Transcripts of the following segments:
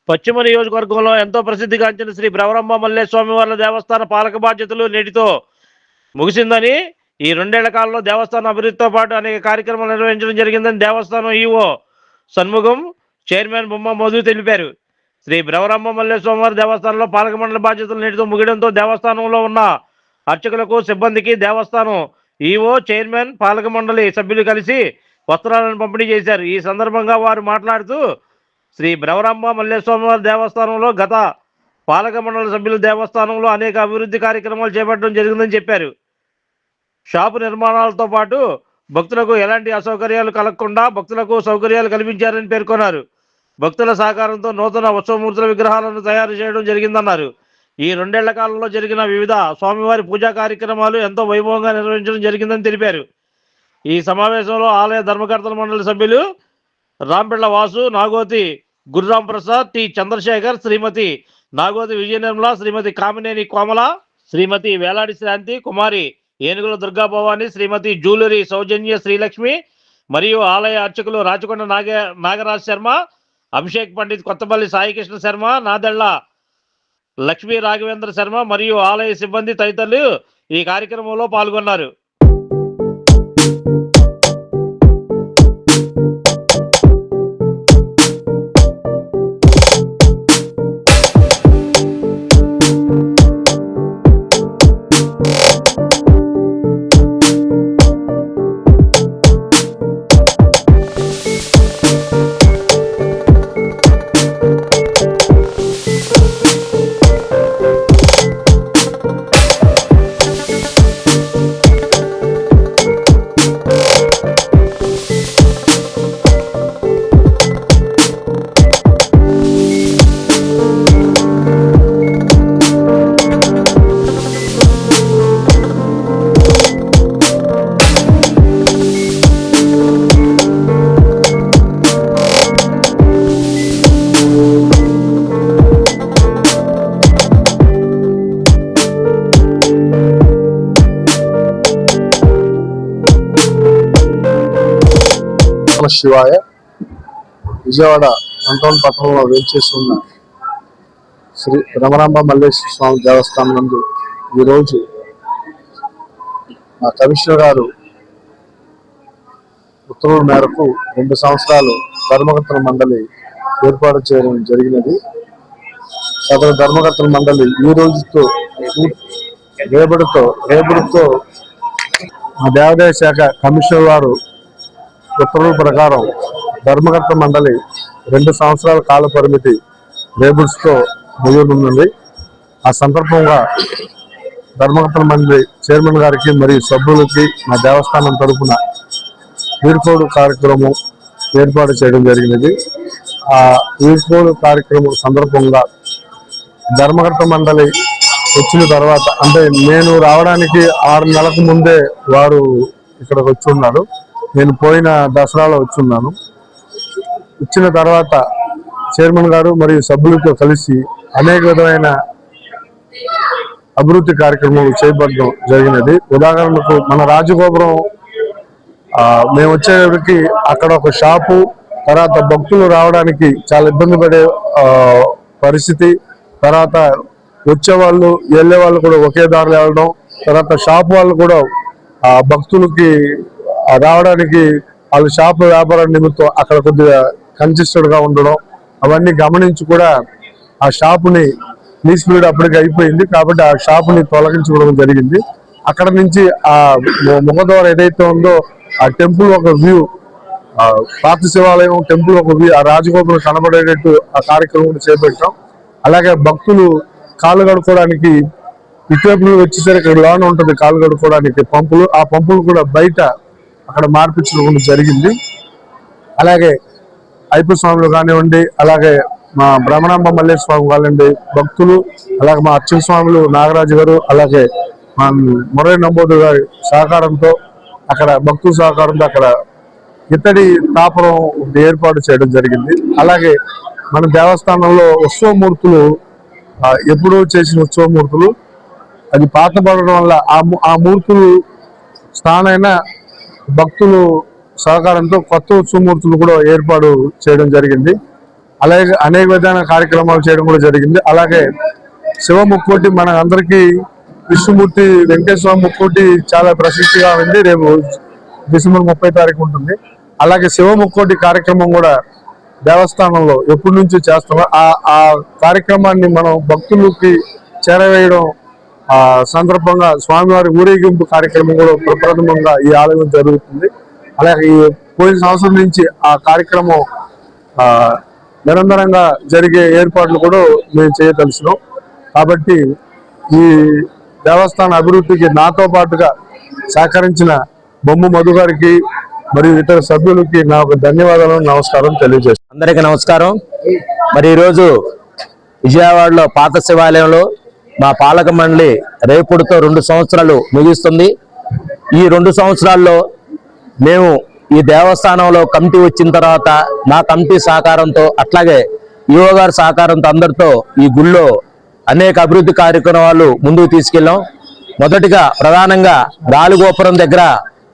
పశ్చిమ నియోజకవర్గంలో ఎంతో ప్రసిద్ధిగాంచిన శ్రీ భ్రమరాంబ మల్లేశ్వర స్వామివార్ల దేవస్థాన పాలక బాధ్యతలు నేటితో ముగిసిందని, ఈ 2 ఏళ్ల కాలంలో దేవస్థానం అభివృద్ధితో పాటు అనేక కార్యక్రమాలు నిర్వహించడం జరిగిందని దేవస్థానం ఈవో షణ్ముగం, చైర్మన్ బొమ్మ మధు తెలిపారు. శ్రీ భ్రమరాంబ మల్లేశ్వర స్వామివారి దేవస్థానంలో పాలక మండలి బాధ్యతలు నేటితో ముగియడంతో దేవస్థానంలో ఉన్న అర్చకులకు, సిబ్బందికి దేవస్థానం ఈవో, చైర్మన్, పాలక మండలి సభ్యులు కలిసి వస్త్రాలను పంపిణీ చేశారు. ఈ సందర్భంగా వారు మాట్లాడుతూ శ్రీ భ్రమరాంబ మల్లేశ్వర స్వామివారి దేవస్థానంలో గత పాలక మండలి సభ్యులు దేవస్థానంలో అనేక అభివృద్ధి కార్యక్రమాలు చేపట్టడం జరిగిందని చెప్పారు. షాపు నిర్మాణాలతో పాటు భక్తులకు ఎలాంటి అసౌకర్యాలు కలగకుండా భక్తులకు సౌకర్యాలు కల్పించారని పేర్కొన్నారు. భక్తుల సహకారంతో నూతన ఉత్సవమూర్తుల విగ్రహాలను తయారు చేయడం జరిగిందన్నారు. ఈ 2 ఏళ్ల కాలంలో జరిగిన వివిధ స్వామివారి పూజా కార్యక్రమాలు ఎంతో వైభవంగా నిర్వహించడం జరిగిందని తెలిపారు. ఈ సమావేశంలో ఆలయ ధర్మకర్తల మండలి సభ్యులు రాంపిళ్ల వాసు, నాగోతి గురురాం ప్రసాద్, టి చంద్రశేఖర్, శ్రీమతి నాగోతి విజయనిర్మల, శ్రీమతి కామినేని కోమల, శ్రీమతి వేలాడి శాంతి, కుమారి ఏనుగుల దుర్గాభవాని, శ్రీమతి జూలరి సౌజన్య శ్రీలక్ష్మి మరియు ఆలయ అర్చకులు రాచకొండ నాగరాజ్ శర్మ, అభిషేక్ పండిత్, కొత్తపల్లి సాయికృష్ణ శర్మ, నాదెళ్ల లక్ష్మీ రాఘవేంద్ర శర్మ మరియు ఆలయ సిబ్బంది తదితరులు ఈ కార్యక్రమంలో పాల్గొన్నారు. శివాయ. విజయవాడ అంటోన్ పట్టణంలో వేంచేస్తున్న శ్రీ భ్రమరాంబ మల్లేశ్వర స్వామి దేవస్థానం నందు ఈరోజు మా కమిషనర్ గారు ఉత్తర్వుల మేరకు 2 సంవత్సరాలు ధర్మకర్తల మండలి ఏర్పాటు చేయడం జరిగినది. సదరు ధర్మకర్తల మండలి ఈ రోజుతో రేపటితో మా దేవాదాయ శాఖ కమిషనర్ వారు ఉత్తర్వుల ప్రకారం ధర్మకర్త మండలి 2 సంవత్సరాల కాల పరిమితి రేబుల్స్తో ముగియనుంది. ఆ సందర్భంగా ధర్మకర్తల మండలి చైర్మన్ గారికి మరియు సభ్యులకి మా దేవస్థానం తరఫున వీడ్కోలు కార్యక్రమం ఏర్పాటు చేయడం జరిగినది. ఆ వీడ్కోలు కార్యక్రమం సందర్భంగా ధర్మకర్త మండలి వచ్చిన తర్వాత, అంటే నేను రావడానికి 6 నెలలకు ముందే వారు ఇక్కడికి వచ్చి ఉన్నారు. నేను పోయిన దసరాలో వచ్చున్నాను. వచ్చిన తర్వాత చైర్మన్ గారు మరియు సభ్యులతో కలిసి అనేక విధమైన అభివృద్ధి కార్యక్రమాలు చేపట్టడం జరిగినది. ఉదాహరణకు మన రాజగోపురం మేము వచ్చేటికి అక్కడ ఒక షాపు, తర్వాత భక్తులు రావడానికి చాలా ఇబ్బంది పడే పరిస్థితి, తర్వాత వచ్చేవాళ్ళు వెళ్ళే వాళ్ళు కూడా ఒకే దారిలో వెళ్ళడం, తర్వాత షాపు వాళ్ళు కూడా భక్తులకి రావడానికి వాళ్ళ షాపు వ్యాపారం నిమిత్తం అక్కడ కొద్దిగా కంజెస్టెడ్ గా ఉండడం, అవన్నీ గమనించి కూడా ఆ షాపుని లీజ్ పీరియడ్ అప్పటికి అయిపోయింది కాబట్టి ఆ షాపుని తొలగించుకోవడం జరిగింది. అక్కడ నుంచి ఆ ముఖద్వారం ఏదైతే ఉందో ఆ టెంపుల్ ఒక వ్యూ, పాత శివాలయం టెంపుల్ ఒక వ్యూ, ఆ రాజగోపురం కనబడేటట్టు ఆ కార్యక్రమం చేపట్టాం. అలాగే భక్తులు కాళ్ళు కడుక్కోవడానికి ఇటువైపు వచ్చేసరికి ఇక్కడ లోన్ ఉంటుంది, కాళ్ళు కడుక్కోవడానికి పంపులు, ఆ పంపులు కూడా బయట అక్కడ మార్పించడం జరిగింది. అలాగే అయ్యప్ప స్వాములు కానివ్వండి, అలాగే మా భ్రమరాంబ మల్లేశ్వర స్వామి కానివ్వండి భక్తులు, అలాగే మా అర్చక స్వాములు నాగరాజు గారు, అలాగే మా మురళి నంబోదు గారి సహకారంతో అక్కడ భక్తుల సహకారంతో అక్కడ ఇత్తడి తాపరం ఏర్పాటు చేయడం జరిగింది. అలాగే మన దేవస్థానంలో ఉత్సవమూర్తులు ఎప్పుడూ చేసిన ఉత్సవమూర్తులు అది పాతబడడం వల్ల ఆ మూర్తులు స్థానైన భక్తులు సహకారంతో కొత్త ఉత్సవమూర్తులు కూడా ఏర్పాటు చేయడం జరిగింది. అలాగే అనేక విధమైన కార్యక్రమాలు చేయడం కూడా జరిగింది. అలాగే శివ ముక్కోటి మన అందరికీ విష్ణుమూర్తి వెంకటేశ్వర ముక్కోటి చాలా ప్రసిద్ధిగా ఉంది. రేపు డిసెంబర్ 30 తారీఖు ఉంటుంది. అలాగే శివ ముక్కోటి కార్యక్రమం కూడా దేవస్థానంలో ఎప్పటి నుంచి చేస్తున్నాం. ఆ కార్యక్రమాన్ని మనం భక్తులకి చేరవేయడం సందర్భంగా స్వామివారి ఊరేగింపు కార్యక్రమం కూడా ప్రప్రథమంగా ఈ ఆలయం జరుగుతుంది. అలాగే ఈ పోయిన సంవత్సరం నుంచి ఆ కార్యక్రమం నిరంతరంగా జరిగే ఏర్పాట్లు కూడా మేము చేయదలుచున్నాం. కాబట్టి ఈ దేవస్థాన అభివృద్ధికి నాతో పాటుగా సహకరించిన బొమ్మ మధు గారికి మరియు ఇతర సభ్యులకి నాకు ధన్యవాదాలు, నమస్కారం తెలియజేస్తాను. అందరికీ నమస్కారం. మరి ఈరోజు విజయవాడలో పాత శివాలయంలో మా పాలక మండలి రేపుడుతో 2 సంవత్సరాలు ముగిస్తుంది. ఈ 2 సంవత్సరాల్లో మేము ఈ దేవస్థానంలో కమిటీ వచ్చిన తర్వాత మా కమిటీ సహకారంతో అట్లాగే ఈవో గారి సహకారంతో అందరితో ఈ గుళ్ళో అనేక అభివృద్ధి కార్యక్రమాలు ముందుకు తీసుకెళ్ళాం. మొదటిగా ప్రధానంగా గాలిగోపురం దగ్గర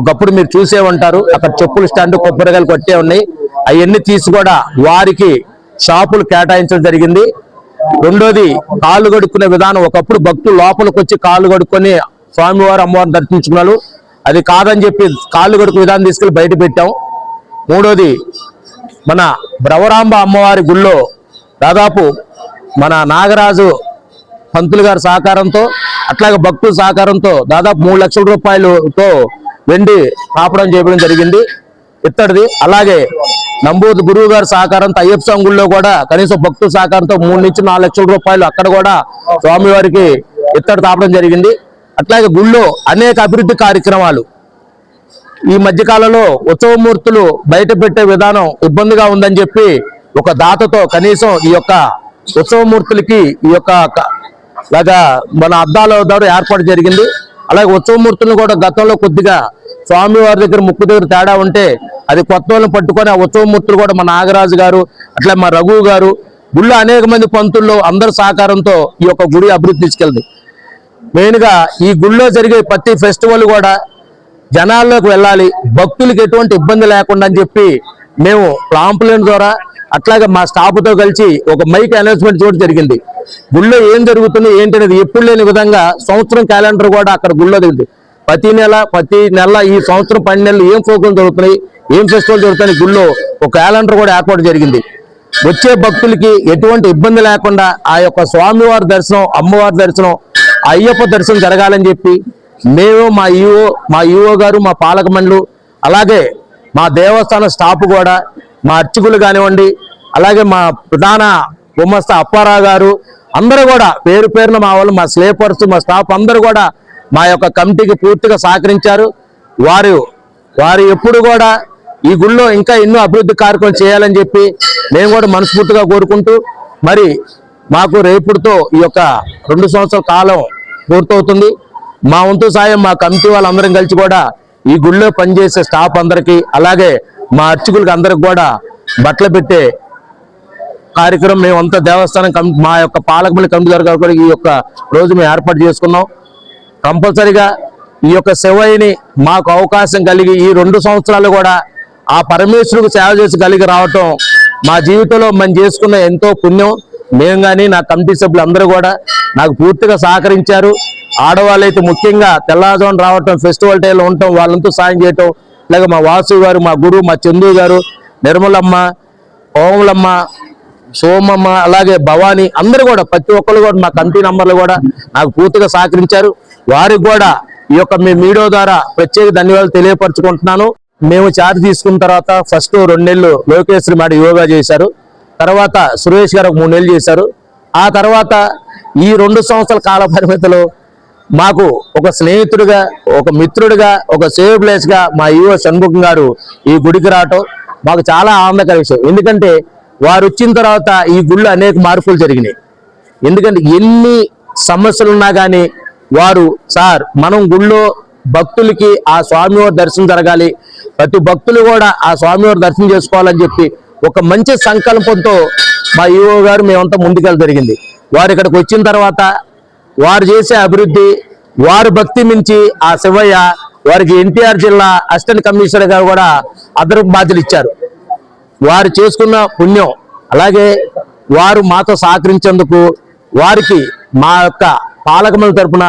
ఒకప్పుడు మీరు చూసే ఉంటారు, అక్కడ చెప్పుల స్టాండ్ కొబ్బరికాయలు కొట్టే ఉన్నాయి. అవన్నీ తీసి కూడా వారికి షాపులు కేటాయించడం జరిగింది. రెండోది కాళ్ళు కడుక్కునే విధానం. ఒకప్పుడు భక్తులు లోపలికి వచ్చి కాళ్ళు కడుక్కొని స్వామివారు అమ్మవారిని దర్శించుకున్నారు. అది కాదని చెప్పి కాళ్ళు కడుకు విధానం తీసుకెళ్లి బయట పెట్టాం. మూడోది మన బ్రవరాంబ అమ్మవారి గుళ్ళో దాదాపు మన నాగరాజు పంతులు గారి సహకారంతో అట్లాగే భక్తుల సహకారంతో దాదాపు 3 లక్షల రూపాయలతో వెండి కాపడం చేయడం జరిగింది ఇత్తడిది. అలాగే నంబూరు గురువు గారి సహకారంతో అయ్యప్ప స్వామి గుళ్ళో కూడా కనీసం భక్తుల సహకారంతో 3 నుంచి 4 లక్షల రూపాయలు అక్కడ కూడా స్వామివారికి ఇత్తడి తాపడం జరిగింది. అట్లాగే గుళ్ళో అనేక అభివృద్ధి కార్యక్రమాలు. ఈ మధ్యకాలంలో ఉత్సవమూర్తులు బయట పెట్టే విధానం ఇబ్బందిగా ఉందని చెప్పి ఒక దాతతో కనీసం ఈ యొక్క ఉత్సవమూర్తులకి ఈ యొక్క లాగా మన అద్దాల ద్వారా ఏర్పాటు జరిగింది. అలాగే ఉత్సవమూర్తులను కూడా గతంలో కొద్దిగా స్వామివారి దగ్గర ముక్కు దగ్గర తేడా ఉంటే అది కొత్త వాళ్ళని పట్టుకొని ఆ ఉత్సవమూర్తులు కూడా మన నాగరాజు గారు అట్లా మా రఘు గారు గుళ్ళో అనేక మంది పంతుల్లో అందరి సహకారంతో ఈ యొక్క గుడి అభివృద్ధి తీసుకెళ్ళింది. మెయిన్గా ఈ గుళ్ళో జరిగే ప్రతి ఫెస్టివల్ కూడా జనాల్లోకి వెళ్ళాలి, భక్తులకు ఎటువంటి ఇబ్బంది లేకుండా అని చెప్పి మేము పాంప్లెట్ ద్వారా అట్లాగే మా స్టాఫ్తో కలిసి ఒక మైక్ అనౌన్స్మెంట్ చేయడం జరిగింది. గుళ్ళో ఏం జరుగుతుంది ఏంటి అనేది ఎప్పుడు లేని విధంగా సంవత్సరం క్యాలెండర్ కూడా అక్కడ గుళ్ళో దిగింది. ప్రతి నెల ఈ సంవత్సరం 12 నెలలు ఏం ప్రోగ్రాం జరుగుతున్నాయి, ఏం ఫెస్టివల్ జరుగుతున్నాయి గుళ్ళో ఒక క్యాలెండర్ కూడా ఏర్పాటు జరిగింది. వచ్చే భక్తులకి ఎటువంటి ఇబ్బంది లేకుండా ఆ యొక్క స్వామివారి దర్శనం, అమ్మవారి దర్శనం, అయ్యప్ప దర్శనం జరగాలని చెప్పి మేము మా ఈవో గారు, మా పాలక మండలి, అలాగే మా దేవస్థాన స్టాఫ్ కూడా, మా అర్చకులు కానివ్వండి, అలాగే మా ప్రధాన గుమస్తా అప్పారావు గారు అందరూ కూడా పేరు పేరున మా వాళ్ళు, మా స్లీపర్స్, మా స్టాఫ్ అందరూ కూడా మా యొక్క కమిటీకి పూర్తిగా సహకరించారు. వారు ఎప్పుడు కూడా ఈ గుళ్ళో ఇంకా ఎన్నో అభివృద్ధి కార్యక్రమాలు చేయాలని చెప్పి మేము కూడా మనస్ఫూర్తిగా కోరుకుంటూ మరి మాకు రేపుడుతో ఈ యొక్క 2 సంవత్సరాల కాలం పూర్తవుతుంది. మా వంతు సాయం మా కమిటీ వాళ్ళందరం కలిసి కూడా ఈ గుళ్ళో పనిచేసే స్టాఫ్ అందరికీ అలాగే మా అర్చకులకి అందరికి కూడా బట్టలు పెట్టే కార్యక్రమం మేమంతా దేవస్థానం మా యొక్క పాలక మండలి కమిటీ ద్వారా కూడా ఈ యొక్క రోజు మేము ఏర్పాటు చేసుకున్నాం. కంపల్సరిగా ఈ యొక్క సేవని మాకు అవకాశం కలిగి ఈ 2 సంవత్సరాలు కూడా ఆ పరమేశ్వరుడికి సేవ చేసి కలిగి రావటం మా జీవితంలో మనం చేసుకున్న ఎంతో పుణ్యం. మేము కానీ నా కమిటీ సభ్యులు అందరూ కూడా నాకు పూర్తిగా సహకరించారు. ఆడవాళ్ళు అయితే ముఖ్యంగా తెల్లవారుజామున రావటం, ఫెస్టివల్ టైంలో ఉండటం, వాళ్ళంతా సాయం చేయటం, అలాగే మా వాసు గారు, మా గురువు, మా చందు గారు, నిర్మలమ్మ, ఓములమ్మ, సోమమ్మ, అలాగే భవానీ అందరూ కూడా ప్రతి ఒక్కరు కూడా మా కమిటీ నంబర్లు కూడా నాకు పూర్తిగా సహకరించారు. వారికి కూడా ఈ యొక్క మీ మీడియా ద్వారా ప్రత్యేక ధన్యవాదాలు తెలియపరచుకుంటున్నాను. మేము చార్జ్ తీసుకున్న తర్వాత ఫస్ట్ 2 నెలలు లోకేశ్వరి మేడం యోగా చేశారు, తర్వాత సురేష్ గారు 3 నెలలు చేశారు. ఆ తర్వాత ఈ 2 సంవత్సరాల కాల పరిమితిలో మాకు ఒక స్నేహితుడిగా, ఒక మిత్రుడిగా, ఒక సేవ్ ప్లేస్ గా మా ఈవో షణ్ముఖం గారు ఈ గుడికి రావటం మాకు చాలా ఆనందకర విషయం. ఎందుకంటే వారు వచ్చిన తర్వాత ఈ గుళ్ళు అనేక మార్పులు జరిగినాయి. ఎందుకంటే ఎన్ని సమస్యలు ఉన్నా కానీ వారు సార్ మనం గుళ్ళో భక్తులకి ఆ స్వామివారి దర్శనం జరగాలి, ప్రతి భక్తులు కూడా ఆ స్వామివారి దర్శనం చేసుకోవాలని చెప్పి ఒక మంచి సంకల్పంతో మా ఈవో గారు మేమంతా ముందుకెళ్ళ జరిగింది. వారు ఇక్కడికి వచ్చిన తర్వాత వారు చేసే అభివృద్ధి, వారి భక్తి మించి ఆ శివయ్య వారికి ఎన్టీఆర్ జిల్లా అసిస్టెంట్ కమిషనర్ గారు కూడా అదనపు బాధ్యతలు ఇచ్చారు. వారు చేసుకున్న పుణ్యం అలాగే వారు మాతో సహకరించేందుకు వారికి మా యొక్క పాలకముల తరపున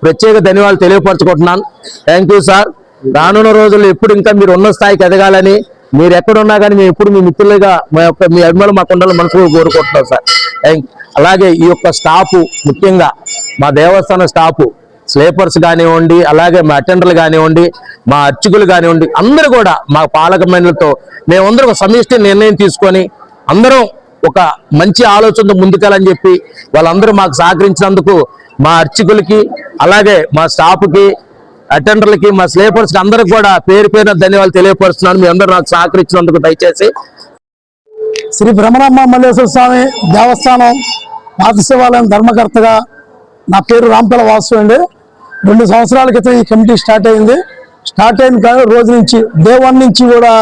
ప్రత్యేక ధన్యవాదాలు తెలియపరచుకుంటున్నాను. Thank you sir. రానున్న రోజుల్లో ఎప్పుడు ఇంకా మీరు ఉన్న స్థాయికి ఎదగాలని, మీరు ఎక్కడున్నా కానీ మేము ఎప్పుడు మీ మిత్రులుగా మీ అభిమానులు మాకు ఉండాలని మనసుగా కోరుకుంటున్నాం సార్. అలాగే ఈ యొక్క స్టాఫ్, ముఖ్యంగా మా దేవస్థాన స్టాఫ్, స్లీపర్స్ కానివ్వండి, అలాగే మా అటెండర్లు కానివ్వండి, మా అర్చకులు కానివ్వండి, అందరూ కూడా మా పాలక మండలితో మేమందరం ఒక సమిష్టి నిర్ణయం తీసుకొని అందరం ఒక మంచి ఆలోచనతో ముందుకెళ్ళని చెప్పి వాళ్ళందరూ మాకు సహకరించినందుకు మా అర్చకులకి, అలాగే మా స్టాఫ్కి, అటెండర్లకి, మా స్లీపర్స్కి అందరికి కూడా పేరు పేరున ధన్యవాదాలు తెలియపరుస్తున్నాను. మీ అందరూ నాకు సహకరించినందుకు దయచేసి. శ్రీ భ్రమరాంబ మల్లేశ్వర స్వామి దేవస్థానం పాత శివాలయం ధర్మకర్తగా నా పేరు రాంపల వాసు అండి. 2 సంవత్సరాల క్రితం ఈ కమిటీ స్టార్ట్ అయింది. స్టార్ట్ అయిన రోజు నుంచి డే 1 నుంచి కూడా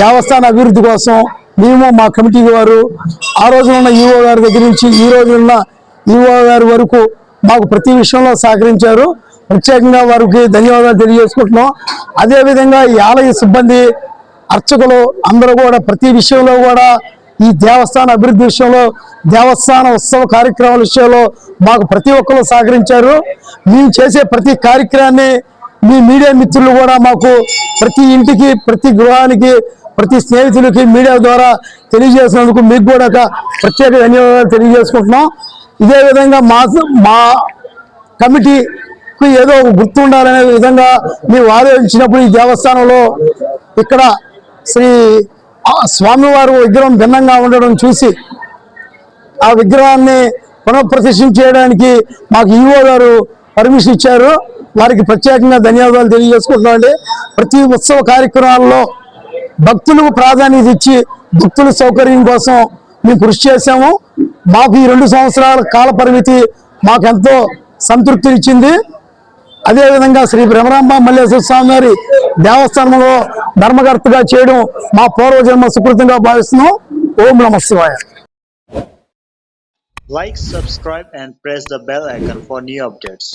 దేవస్థాన అభివృద్ధి కోసం మేము, మా కమిటీ వారు, ఆ రోజున ఉన్న ఈఓ గారి దగ్గర నుంచి ఈ రోజు ఉన్న ఈఓ గారి వరకు మాకు ప్రతి విషయంలో సహకరించారు. ప్రత్యేకంగా వారికి ధన్యవాదాలు తెలియజేసుకుంటున్నాం. అదేవిధంగా ఈ ఆలయ సిబ్బంది, అర్చకులు అందరూ కూడా ప్రతి విషయంలో కూడా ఈ దేవస్థాన అభివృద్ధి విషయంలో, దేవస్థాన ఉత్సవ కార్యక్రమాల విషయంలో మాకు ప్రతి ఒక్కరు సహకరించారు. మేము చేసే ప్రతి కార్యక్రమాన్ని మీ మీడియా మిత్రులు కూడా మాకు ప్రతి ఇంటికి, ప్రతి గృహానికి, ప్రతి స్నేహితులకి మీడియా ద్వారా తెలియజేసినందుకు మీకు కూడా ఒక ప్రత్యేక ధన్యవాదాలు తెలియజేసుకుంటున్నాం. ఇదే విధంగా మా కమిటీకి ఏదో ఒక గుర్తు ఉండాలనే విధంగా మేము ఆలోచించినప్పుడు ఈ దేవస్థానంలో ఇక్కడ శ్రీ స్వామివారు విగ్రహం భిన్నంగా ఉండడం చూసి ఆ విగ్రహాన్ని పునఃప్రతిష్ఠ చేయడానికి మాకు ఈఓ గారు పర్మిషన్ ఇచ్చారు. వారికి ప్రత్యేకంగా ధన్యవాదాలు తెలియజేసుకుంటున్నామండి. ప్రతి ఉత్సవ కార్యక్రమాల్లో భక్తులకు ప్రాధాన్యత ఇచ్చి భక్తుల సౌకర్యం కోసం మేము కృషి చేశాము. మాకు ఈ 2 సంవత్సరాల కాల పరిమితి మాకు ఎంతో సంతృప్తినిచ్చింది. అదేవిధంగా శ్రీ భ్రమరాంబ మల్లేశ్వర స్వామి వారి దేవస్థానంలో ధర్మకర్తగా చేయడం మా పూర్వజన్మ సుకృతంగా భావిస్తున్నాం. ఓం నమః శివాయ. Like, subscribe and press the bell icon for new updates.